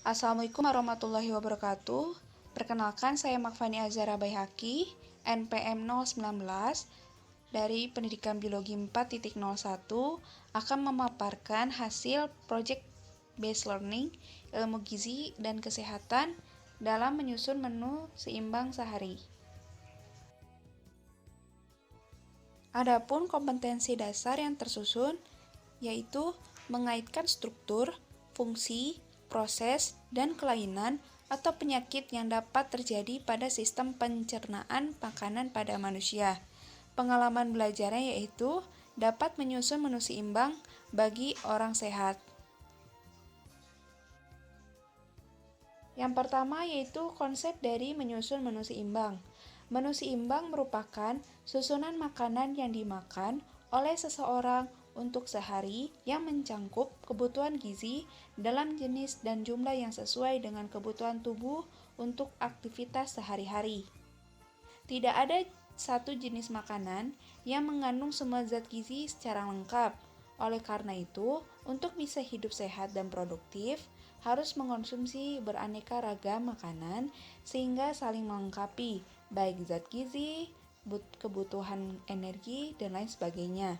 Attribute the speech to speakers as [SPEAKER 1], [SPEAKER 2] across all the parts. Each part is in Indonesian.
[SPEAKER 1] Assalamualaikum warahmatullahi wabarakatuh. Perkenalkan, saya Makfani Azhara Baihaqi, NPM 019 dari Pendidikan Biologi 4.01 akan memaparkan hasil Project Based Learning, Ilmu Gizi dan Kesehatan dalam menyusun menu seimbang sehari. Adapun kompetensi dasar yang tersusun yaitu mengaitkan struktur, fungsi, proses, dan kelainan atau penyakit yang dapat terjadi pada sistem pencernaan makanan pada manusia. Pengalaman belajarnya yaitu dapat menyusun menu seimbang bagi orang sehat. Yang pertama yaitu konsep dari menyusun menu seimbang. Menu seimbang merupakan susunan makanan yang dimakan oleh seseorang untuk sehari yang mencangkup kebutuhan gizi dalam jenis dan jumlah yang sesuai dengan kebutuhan tubuh untuk aktivitas sehari-hari. Tidak ada satu jenis makanan yang mengandung semua zat gizi secara lengkap. Oleh karena itu, untuk bisa hidup sehat dan produktif, harus mengonsumsi beraneka ragam makanan sehingga saling melengkapi, baik zat gizi, kebutuhan energi, dan lain sebagainya.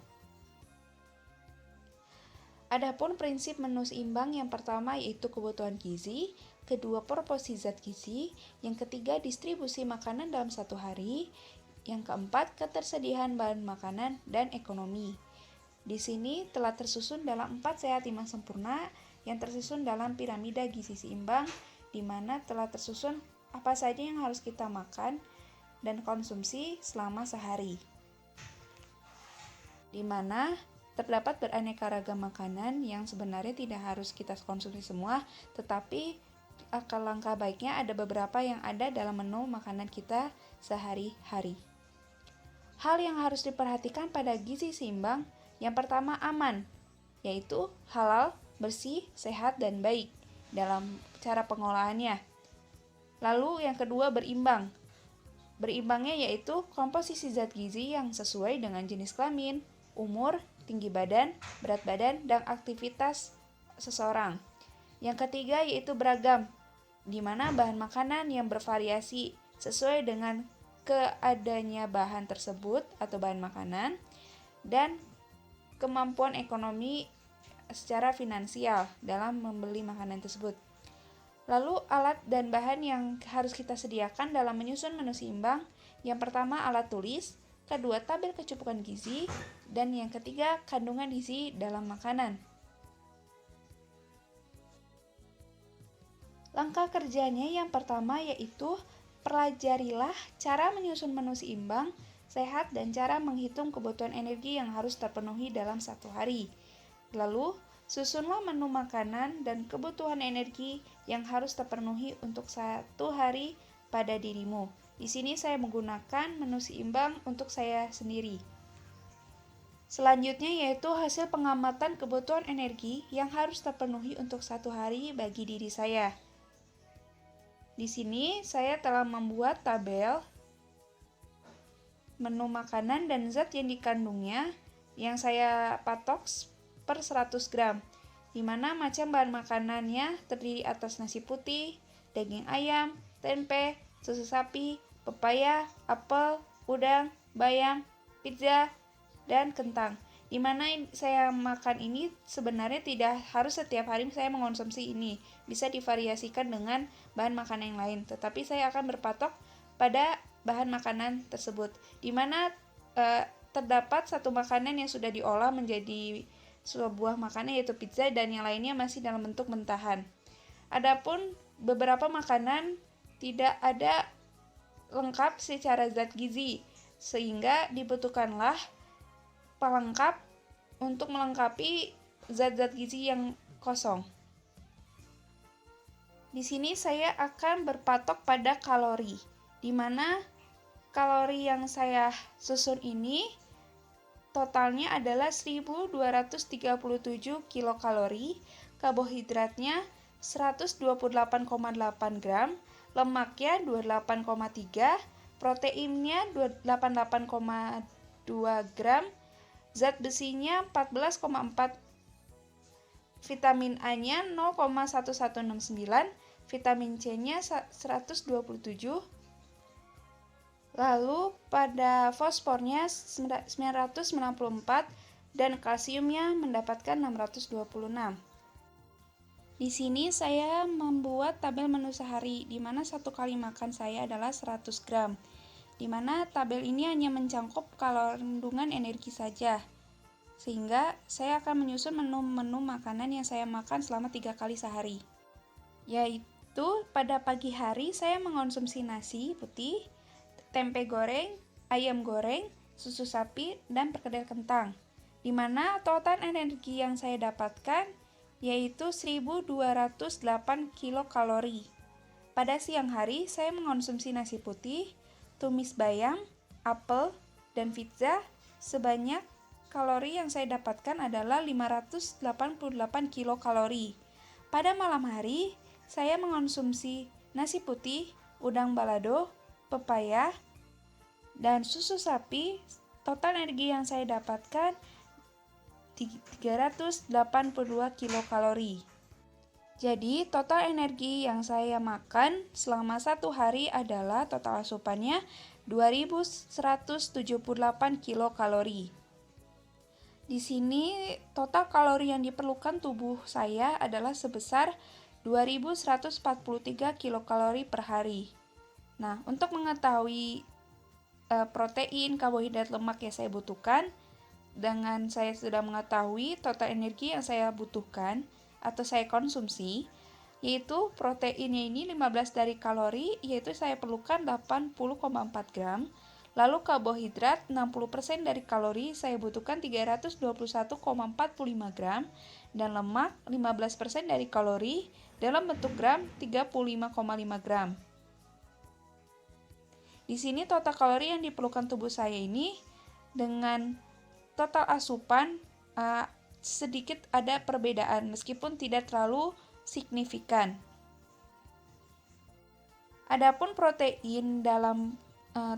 [SPEAKER 1] Adapun prinsip menu seimbang yang pertama yaitu kebutuhan gizi, kedua proporsi zat gizi, yang ketiga distribusi makanan dalam satu hari, yang keempat ketersediaan bahan makanan dan ekonomi. Di sini telah tersusun dalam 4 sehat 5 sempurna yang tersusun dalam piramida gizi seimbang, di mana telah tersusun apa saja yang harus kita makan dan konsumsi selama sehari. Di mana terdapat beraneka ragam makanan yang sebenarnya tidak harus kita konsumsi semua, tetapi langkah baiknya ada beberapa yang ada dalam menu makanan kita sehari-hari. Hal yang harus diperhatikan pada gizi seimbang, yang pertama aman, yaitu halal, bersih, sehat, dan baik dalam cara pengolahannya. Lalu yang kedua berimbang. Berimbangnya yaitu komposisi zat gizi yang sesuai dengan jenis kelamin, umur, tinggi badan, berat badan, dan aktivitas seseorang. Yang ketiga yaitu beragam, di mana bahan makanan yang bervariasi sesuai dengan keadanya bahan tersebut atau bahan makanan, dan kemampuan ekonomi secara finansial dalam membeli makanan tersebut. Lalu alat dan bahan yang harus kita sediakan dalam menyusun menu seimbang, yang pertama alat tulis, kedua tabel kecukupan gizi, dan yang ketiga kandungan gizi dalam makanan. Langkah kerjanya yang pertama yaitu pelajarilah cara menyusun menu seimbang, sehat, dan cara menghitung kebutuhan energi yang harus terpenuhi dalam satu hari. Lalu, susunlah menu makanan dan kebutuhan energi yang harus terpenuhi untuk satu hari pada dirimu. Di sini saya menggunakan menu seimbang untuk saya sendiri. Selanjutnya yaitu hasil pengamatan kebutuhan energi yang harus terpenuhi untuk satu hari bagi diri saya. Di sini saya telah membuat tabel menu makanan dan zat yang dikandungnya yang saya patok per 100 gram, di mana macam bahan makanannya terdiri atas nasi putih, daging ayam, tempe, susu sapi, pepaya, apel, udang, bayam, pizza, dan kentang. Di mana saya makan ini sebenarnya tidak harus setiap hari saya mengonsumsi ini, bisa divariasikan dengan bahan makanan yang lain, tetapi saya akan berpatok pada bahan makanan tersebut, di mana terdapat satu makanan yang sudah diolah menjadi sebuah makanan yaitu pizza, dan yang lainnya masih dalam bentuk mentahan. Adapun beberapa makanan tidak ada lengkap secara zat gizi, sehingga dibutuhkanlah pelengkap untuk melengkapi zat-zat gizi yang kosong. Di sini saya akan berpatok pada kalori, di mana kalori yang saya susun ini totalnya adalah 1237 kilokalori, karbohidratnya 128,8 gram, lemaknya 28,3, proteinnya 88,2 gram, zat besinya 14,4 vitamin A-nya 0,1169, vitamin C-nya 127, lalu pada fosfornya 994 dan kalsiumnya mendapatkan 626. Di sini saya membuat tabel menu sehari, di mana satu kali makan saya adalah 100 gram, di mana tabel ini hanya mencakup kandungan energi saja. Sehingga saya akan menyusun menu-menu makanan yang saya makan selama 3 kali sehari. Yaitu pada pagi hari saya mengonsumsi nasi putih, tempe goreng, ayam goreng, susu sapi, dan perkedel kentang. Di mana total energi yang saya dapatkan yaitu 1208 kilokalori. Pada siang hari saya mengonsumsi nasi putih, tumis bayam, apel, dan pizza. Sebanyak kalori yang saya dapatkan adalah 588 kilokalori. Pada malam hari, saya mengonsumsi nasi putih, udang balado, pepaya, dan susu sapi. Total energi yang saya dapatkan 382 kilokalori. Jadi, total energi yang saya makan selama satu hari adalah total asupannya 2178 kilokalori. Di sini total kalori yang diperlukan tubuh saya adalah sebesar 2143 kilokalori per hari. Nah, untuk mengetahui protein, karbohidrat, lemak yang saya butuhkan, dengan saya sudah mengetahui total energi yang saya butuhkan atau saya konsumsi, yaitu proteinnya ini 15 dari kalori, yaitu saya perlukan 80,4 gram. Lalu karbohidrat 60% dari kalori saya butuhkan 321,45 gram, dan lemak 15% dari kalori dalam bentuk gram 35,5 gram. Di sini total kalori yang diperlukan tubuh saya ini dengan total asupan sedikit ada perbedaan meskipun tidak terlalu signifikan. Adapun protein dalam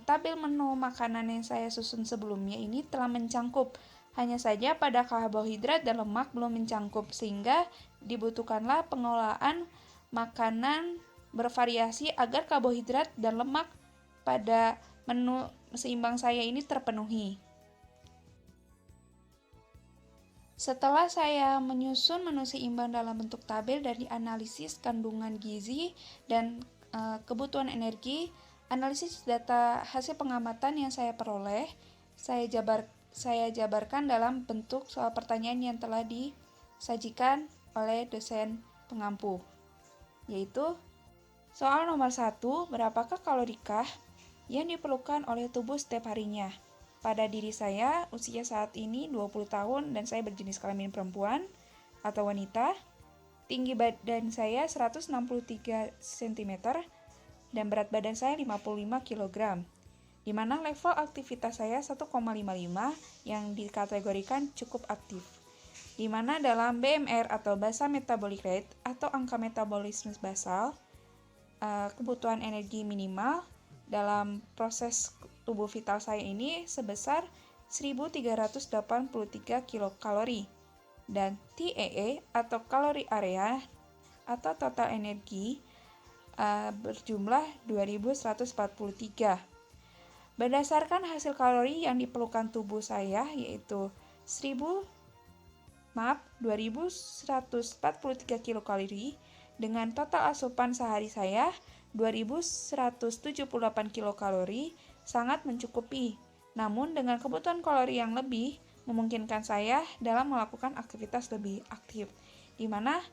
[SPEAKER 1] tabel menu makanan yang saya susun sebelumnya ini telah mencangkup, hanya saja pada karbohidrat dan lemak belum mencangkup, sehingga dibutuhkanlah pengolahan makanan bervariasi agar karbohidrat dan lemak pada menu seimbang saya ini terpenuhi. Setelah saya menyusun menu seimbang dalam bentuk tabel dan dianalisis kandungan gizi dan kebutuhan energi, analisis data hasil pengamatan yang saya peroleh, saya jabarkan dalam bentuk soal pertanyaan yang telah disajikan oleh dosen pengampu. Yaitu, soal nomor 1, berapakah kalorikah yang diperlukan oleh tubuh setiap harinya? Pada diri saya, usia saat ini 20 tahun dan saya berjenis kelamin perempuan atau wanita. Tinggi badan saya 163 cm dan berat badan saya 55 kg, di mana level aktivitas saya 1,55 yang dikategorikan cukup aktif, di mana dalam BMR atau basal metabolic rate atau angka metabolisme basal, kebutuhan energi minimal dalam proses tubuh vital saya ini sebesar 1383 kilokalori, dan TEE atau kalori area atau total energi berjumlah 2143. Berdasarkan hasil kalori yang diperlukan tubuh saya yaitu 2143 kilokalori dengan total asupan sehari saya 2178 kilokalori sangat mencukupi. Namun dengan kebutuhan kalori yang lebih memungkinkan saya dalam melakukan aktivitas lebih aktif, di mana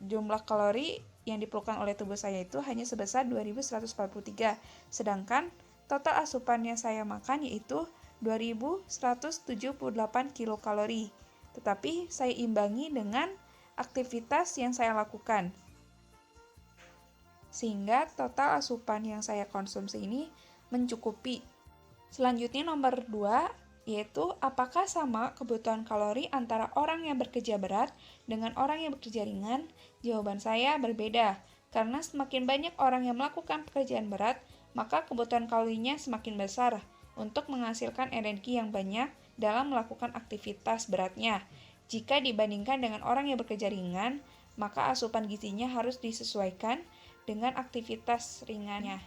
[SPEAKER 1] jumlah kalori yang diperlukan oleh tubuh saya itu hanya sebesar 2143, sedangkan total asupan yang saya makan yaitu 2178 kilokalori. Tetapi saya imbangi dengan aktivitas yang saya lakukan, sehingga total asupan yang saya konsumsi ini mencukupi. Selanjutnya nomor 2, yaitu apakah sama kebutuhan kalori antara orang yang bekerja berat dengan orang yang bekerja ringan? Jawaban saya berbeda, karena semakin banyak orang yang melakukan pekerjaan berat, maka kebutuhan kalorinya semakin besar untuk menghasilkan energi yang banyak dalam melakukan aktivitas beratnya. Jika dibandingkan dengan orang yang bekerja ringan, maka asupan gizinya harus disesuaikan dengan aktivitas ringannya.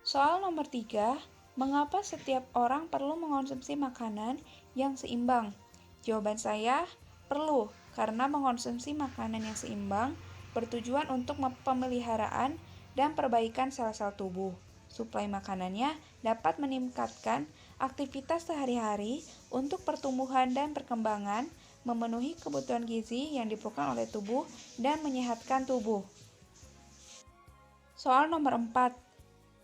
[SPEAKER 1] Soal nomor 3, mengapa setiap orang perlu mengonsumsi makanan yang seimbang? Jawaban saya, perlu, karena mengonsumsi makanan yang seimbang bertujuan untuk pemeliharaan dan perbaikan sel-sel tubuh. Suplai makanannya dapat meningkatkan aktivitas sehari-hari untuk pertumbuhan dan perkembangan, memenuhi kebutuhan gizi yang diperlukan oleh tubuh, dan menyehatkan tubuh. Soal nomor 4.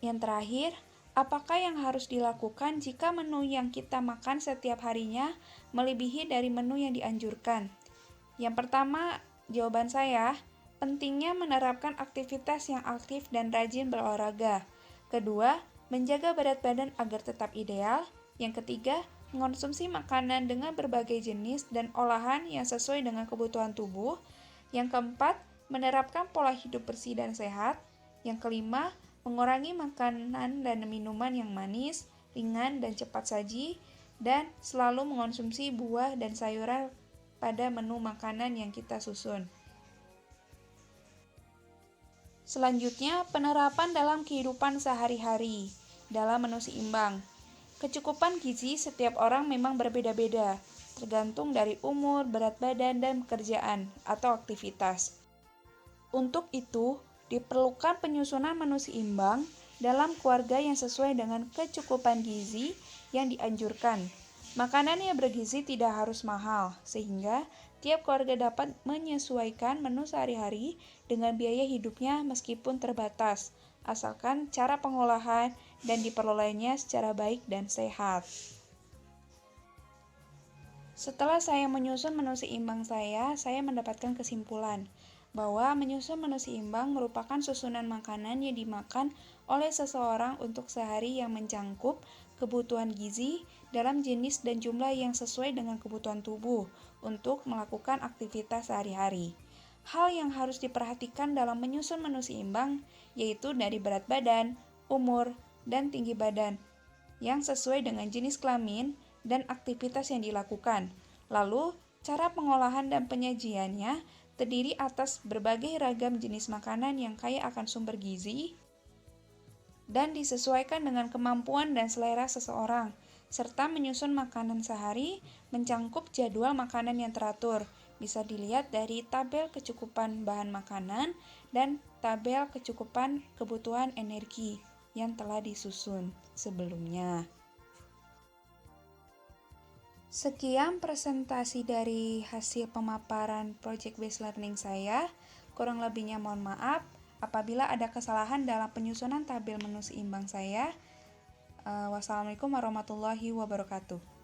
[SPEAKER 1] Yang terakhir, apakah yang harus dilakukan jika menu yang kita makan setiap harinya melebihi dari menu yang dianjurkan? Yang pertama, jawaban saya, pentingnya menerapkan aktivitas yang aktif dan rajin berolahraga. Kedua, menjaga berat badan agar tetap ideal. Yang ketiga, mengonsumsi makanan dengan berbagai jenis dan olahan yang sesuai dengan kebutuhan tubuh. Yang keempat, menerapkan pola hidup bersih dan sehat. Yang kelima, mengurangi makanan dan minuman yang manis, ringan, dan cepat saji. Dan selalu mengonsumsi buah dan sayuran pada menu makanan yang kita susun. Selanjutnya, penerapan dalam kehidupan sehari-hari dalam menu seimbang. Kecukupan gizi setiap orang memang berbeda-beda, tergantung dari umur, berat badan, dan pekerjaan atau aktivitas. Untuk itu, diperlukan penyusunan menu seimbang dalam keluarga yang sesuai dengan kecukupan gizi yang dianjurkan. Makanan yang bergizi tidak harus mahal, sehingga tiap keluarga dapat menyesuaikan menu sehari-hari dengan biaya hidupnya meskipun terbatas, asalkan cara pengolahan dan diperolehnya secara baik dan sehat. Setelah saya menyusun menu seimbang saya mendapatkan kesimpulan bahwa menyusun menu seimbang merupakan susunan makanan yang dimakan oleh seseorang untuk sehari yang mencakup kebutuhan gizi dalam jenis dan jumlah yang sesuai dengan kebutuhan tubuh untuk melakukan aktivitas sehari-hari. Hal yang harus diperhatikan dalam menyusun menu seimbang yaitu dari berat badan, umur, dan tinggi badan yang sesuai dengan jenis kelamin dan aktivitas yang dilakukan. Lalu, cara pengolahan dan penyajiannya terdiri atas berbagai ragam jenis makanan yang kaya akan sumber gizi dan disesuaikan dengan kemampuan dan selera seseorang, serta menyusun makanan sehari mencakup jadwal makanan yang teratur. Bisa dilihat dari tabel kecukupan bahan makanan dan tabel kecukupan kebutuhan energi yang telah disusun sebelumnya. Sekian presentasi dari hasil pemaparan Project Based Learning saya. Kurang lebihnya mohon maaf apabila ada kesalahan dalam penyusunan tabel menu seimbang saya. Wassalamualaikum warahmatullahi wabarakatuh.